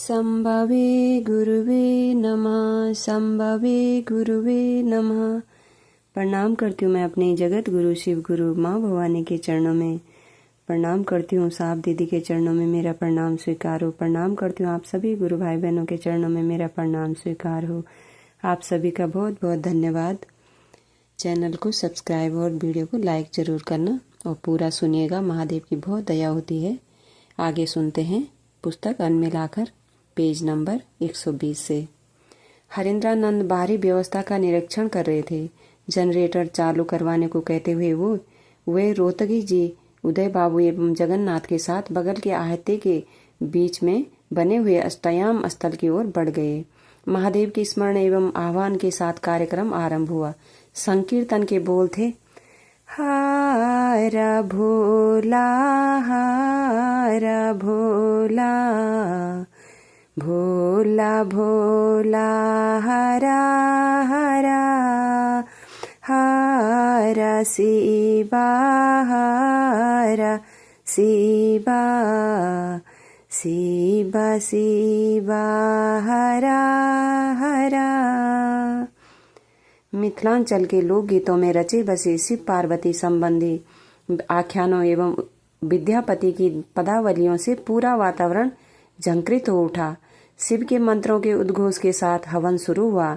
संभवे गुरुवे नमः। संभवे गुरुवे नमः। प्रणाम करती हूँ मैं अपने जगत गुरु शिव गुरु माँ भवानी के चरणों में। प्रणाम करती हूँ साहब दीदी के चरणों में मेरा प्रणाम स्वीकार हो। प्रणाम करती हूँ आप सभी गुरु भाई बहनों के चरणों में मेरा प्रणाम स्वीकार हो। आप सभी का बहुत बहुत धन्यवाद। चैनल को सब्सक्राइब और वीडियो को लाइक जरूर करना और पूरा सुनिएगा। महादेव की बहुत दया होती है। आगे सुनते हैं पुस्तक अन्न मिलाकर पेज नंबर 120 से। हरिंद्रानंद बाहरी व्यवस्था का निरीक्षण कर रहे थे। जनरेटर चालू करवाने को कहते हुए वे रोहतगी जी उदय बाबू एवं जगन्नाथ के साथ बगल के आहते के बीच में बने हुए अष्टयाम स्थल की ओर बढ़ गए। महादेव के स्मरण एवं आह्वान के साथ कार्यक्रम आरंभ हुआ। संकीर्तन के बोल थे, हारा भोला हारा भोला, भोला भोला हरा हरा, हरा शिवा हरा शिवा, शिवा शिवा हरा हरा। मिथिलांचल के लोकगीतों में रचे बसे शिव पार्वती संबंधी आख्यानों एवं विद्यापति की पदावलियों से पूरा वातावरण झंकृत हो उठा। शिव के मंत्रों के उद्घोष के साथ हवन शुरू हुआ।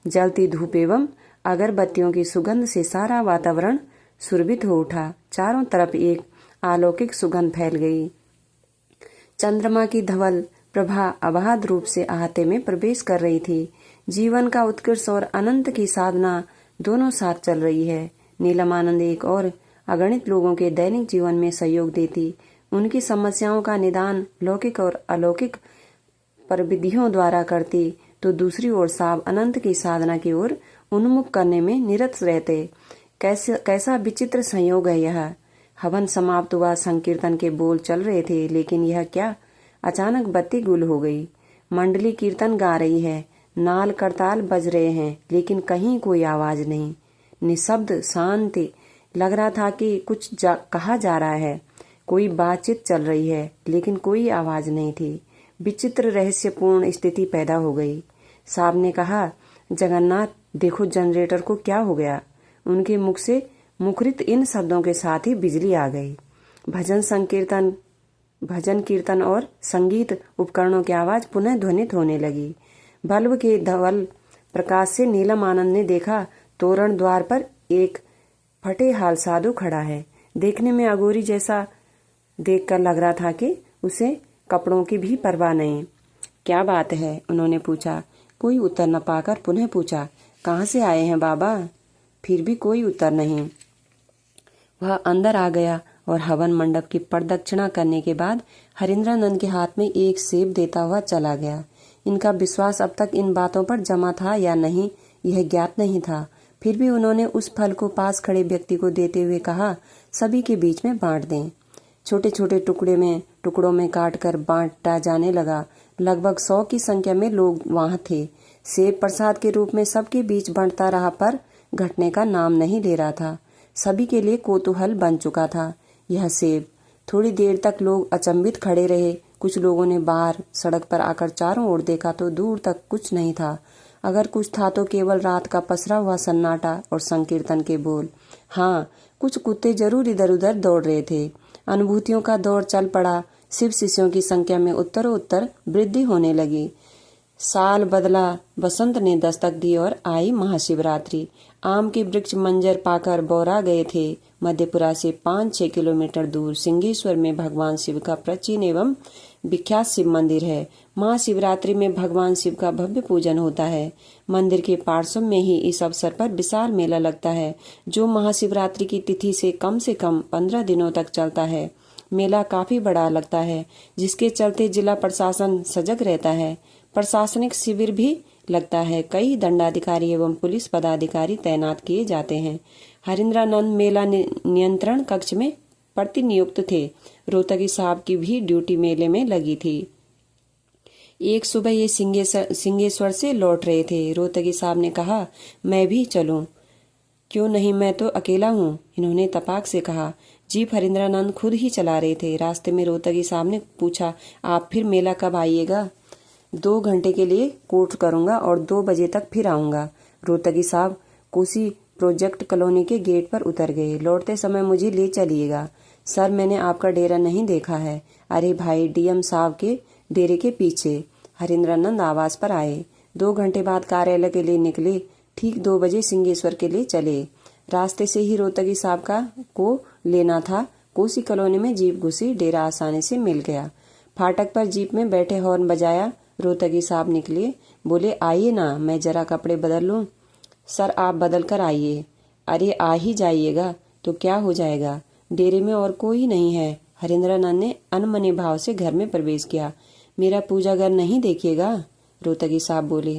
जलती धूप एवं अगरबत्तियों की सुगंध से सारा वातावरण सुरभित हो उठा। चारों तरफ एक अलौकिक सुगंध फैल गई। चंद्रमा की धवल प्रभा अबाध रूप से आहते में प्रवेश कर रही थी। जीवन का उत्कर्ष और अनंत की साधना दोनों साथ चल रही है। नीलमानंद एक और अगणित लोगों के दैनिक जीवन में सहयोग देती। उनकी समस्याओं का निदान लौकिक और अलौकिक प्रविधियों द्वारा करती, तो दूसरी ओर साहब अनंत की साधना की ओर उन्मुख करने में निरत रहते। कैसा विचित्र संयोग है यह। हवन समाप्त हुआ। संकीर्तन के बोल चल रहे थे, लेकिन यह क्या, अचानक बत्ती गुल हो गई। मंडली कीर्तन गा रही है, नाल करताल बज रहे हैं, लेकिन कहीं कोई आवाज नहीं। निशब्द शांति। लग रहा था कि कुछ कहा जा रहा है। कोई बातचीत चल रही है, लेकिन कोई आवाज नहीं थी। विचित्र रहस्यपूर्ण स्थिति पैदा हो गई। साहब ने कहा, जगन्नाथ देखो जनरेटर को क्या हो गया। उनके मुख से मुखरित इन शब्दों के साथ ही बिजली आ गई। भजन कीर्तन और संगीत उपकरणों की आवाज पुनः ध्वनित होने लगी। बल्ब के धवल प्रकाश से नीलम आनंद ने देखा, तोरण द्वार पर एक फटे हाल साधु खड़ा है। देखने में अघोरी जैसा देखकर लग रहा था कि उसे कपड़ों की भी परवाह नहीं। क्या बात है, उन्होंने पूछा। कोई उत्तर न पाकर पुनः पूछा, कहाँ से आए हैं बाबा? फिर भी कोई उत्तर नहीं। वह अंदर आ गया और हवन मंडप की प्रदक्षिणा करने के बाद हरिंद्रानंद के हाथ में एक सेब देता हुआ चला गया। इनका विश्वास अब तक इन बातों पर जमा था या नहीं, यह ज्ञात नहीं था। फिर भी उन्होंने उस फल को पास खड़े व्यक्ति को देते हुए कहा, सभी के बीच में बांट दें। छोटे छोटे टुकड़ों में काटकर बांटा जाने लगा। लगभग 100 की संख्या में लोग वहां थे। सेब प्रसाद के रूप में सबके बीच बंटता रहा, पर घटने का नाम नहीं ले रहा था। सभी के लिए कौतूहल बन चुका था यह सेब। थोड़ी देर तक लोग अचंभित खड़े रहे। कुछ लोगों ने बाहर सड़क पर आकर चारों ओर देखा तो दूर तक कुछ नहीं था। अगर कुछ था तो केवल रात का पसरा हुआ सन्नाटा और संकीर्तन के बोल। हाँ, कुछ कुत्ते जरूर इधर उधर दौड़ रहे थे। अनुभूतियों का दौर चल पड़ा। शिव शिष्यों की संख्या में उत्तरोत्तर वृद्धि होने लगी। साल बदला, बसंत ने दस्तक दी और आई महाशिवरात्रि। आम के वृक्ष मंजर पाकर बौरा गए थे। मध्यपुरा से 5-6 किलोमीटर दूर सिंहेश्वर में भगवान शिव का प्राचीन एवं विख्यात शिव मंदिर है। महाशिवरात्रि में भगवान शिव का भव्य पूजन होता है। मंदिर के पार्श्व में ही इस अवसर पर विशाल मेला लगता है, जो महाशिवरात्रि की तिथि से कम 15 दिनों तक चलता है। मेला काफी बड़ा लगता है, जिसके चलते जिला प्रशासन सजग रहता है। प्रशासनिक शिविर भी लगता है। कई दंडाधिकारी एवं पुलिस पदाधिकारी तैनात किए जाते हैं। हरिंद्रानंद मेला नियंत्रण कक्ष में प्रतिनियुक्त थे। रोहतगी साहब की भी ड्यूटी मेले में लगी थी। एक सुबह ये सिंहेश्वर से लौट रहे थे। रोहतगी साहब ने कहा, मैं भी चलूं? क्यों नहीं, मैं तो अकेला हूँ, इन्होंने तपाक से कहा। जीप हरिंद्रानंद खुद ही चला रहे थे। रास्ते में रोहतगी साहब ने पूछा, आप फिर मेला कब आइएगा? 2 घंटे के लिए कोर्स करूंगा और 2 बजे तक फिर आऊंगा। रोहतगी साहब कोसी प्रोजेक्ट कॉलोनी के गेट पर उतर गए। लौटते समय मुझे ले चलिएगा। सर, मैंने आपका डेरा नहीं देखा है। अरे भाई, डीएम साहब के डेरे के पीछे। हरेंद्रानंद आवास पर आए। 2 घंटे बाद कार्यालय के लिए निकले। ठीक 2 बजे सिंहेश्वर के लिए चले। रास्ते से ही रोहतगी साहब को लेना था। कोसी कॉलोनी में जीप घुसी। डेरा आसानी से मिल गया। फाटक पर जीप में बैठे हॉर्न बजाया। रोहतगी साहब निकले। बोले, आइए ना, मैं जरा कपड़े बदल लूं। सर, आप बदल कर आइए। अरे आ ही जाइएगा तो क्या हो जाएगा, डेरे में और कोई नहीं है। हरेंद्रानंद ने अनमने भाव से घर में प्रवेश किया। मेरा पूजा घर नहीं देखिएगा? रोहतगी साहब बोले।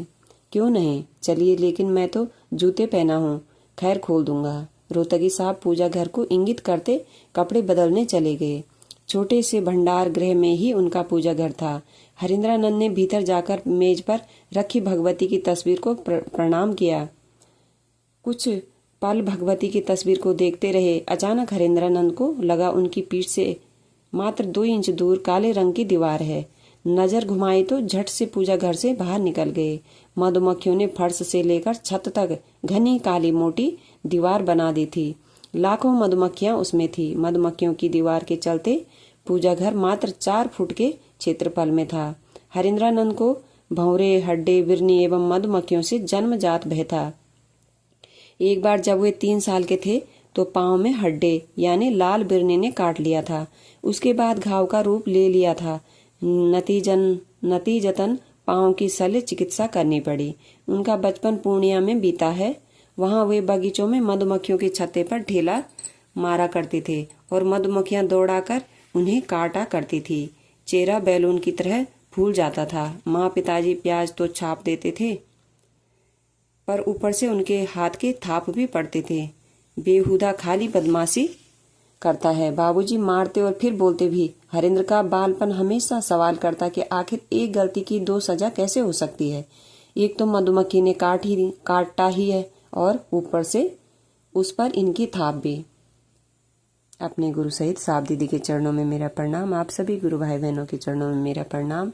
क्यों नहीं, चलिए, लेकिन मैं तो जूते पहना हूँ। खैर, खोल दूंगा। रोहतगी साहब पूजा घर को इंगित करते कपड़े बदलने चले गए। छोटे से भंडार गृह में ही उनका पूजा घर था। हरेंद्रानंद ने भीतर जाकर मेज पर रखी भगवती की तस्वीर को प्रणाम किया। कुछ पल भगवती की तस्वीर को देखते रहे। अचानक हरेंद्रानंद को लगा उनकी पीठ से मात्र 2 इंच दूर काले रंग की दीवार है। नजर घुमाई तो झट से पूजा घर से बाहर निकल गए। मधुमक्खियों ने फर्श से लेकर छत तक घनी काली मोटी दीवार बना दी थी। लाखों मधुमक्खियां उसमें थी। मधुमक्खियों की दीवार के चलते पूजा घर मात्र 4 फुट के क्षेत्रफल में था। हरेंद्रानंद को भंवरे, हड्डे, बिरनी एवं मधुमक्खियों से जन्मजात भय था। एक बार जब वे 3 साल के थे तो पांव में हड्डे यानी लाल बिरनी ने काट लिया था। उसके बाद घाव का रूप ले लिया था। नतीजतन पांव की शल्य चिकित्सा करनी पड़ी। उनका बचपन पूर्णिया में बीता है। वहां वे बगीचों में मधुमक्खियों के छत्ते पर ढेला मारा करते थे और मधुमक्खियां दौड़ाकर उन्हें काटा करती थी। चेहरा बैलून की तरह फूल जाता था। माँ पिताजी प्याज तो छाप देते थे, पर ऊपर से उनके हाथ के थाप भी पड़ते थे। बेहुदा खाली बदमाशी करता है। बाबूजी मारते और फिर बोलते भी। हरेंद्र का बालपन हमेशा सवाल करता कि आखिर एक गलती की 2 सजा कैसे हो सकती है। एक तो मधुमक्खी ने काटा ही है और ऊपर से उस पर इनकी थाप भी। अपने गुरु सहित साहब दीदी के चरणों में मेरा प्रणाम। आप सभी गुरु भाई बहनों के चरणों में मेरा प्रणाम।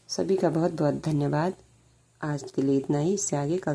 सभी का बहुत बहुत धन्यवाद। आज के लिए इतना ही। इससे आगे कल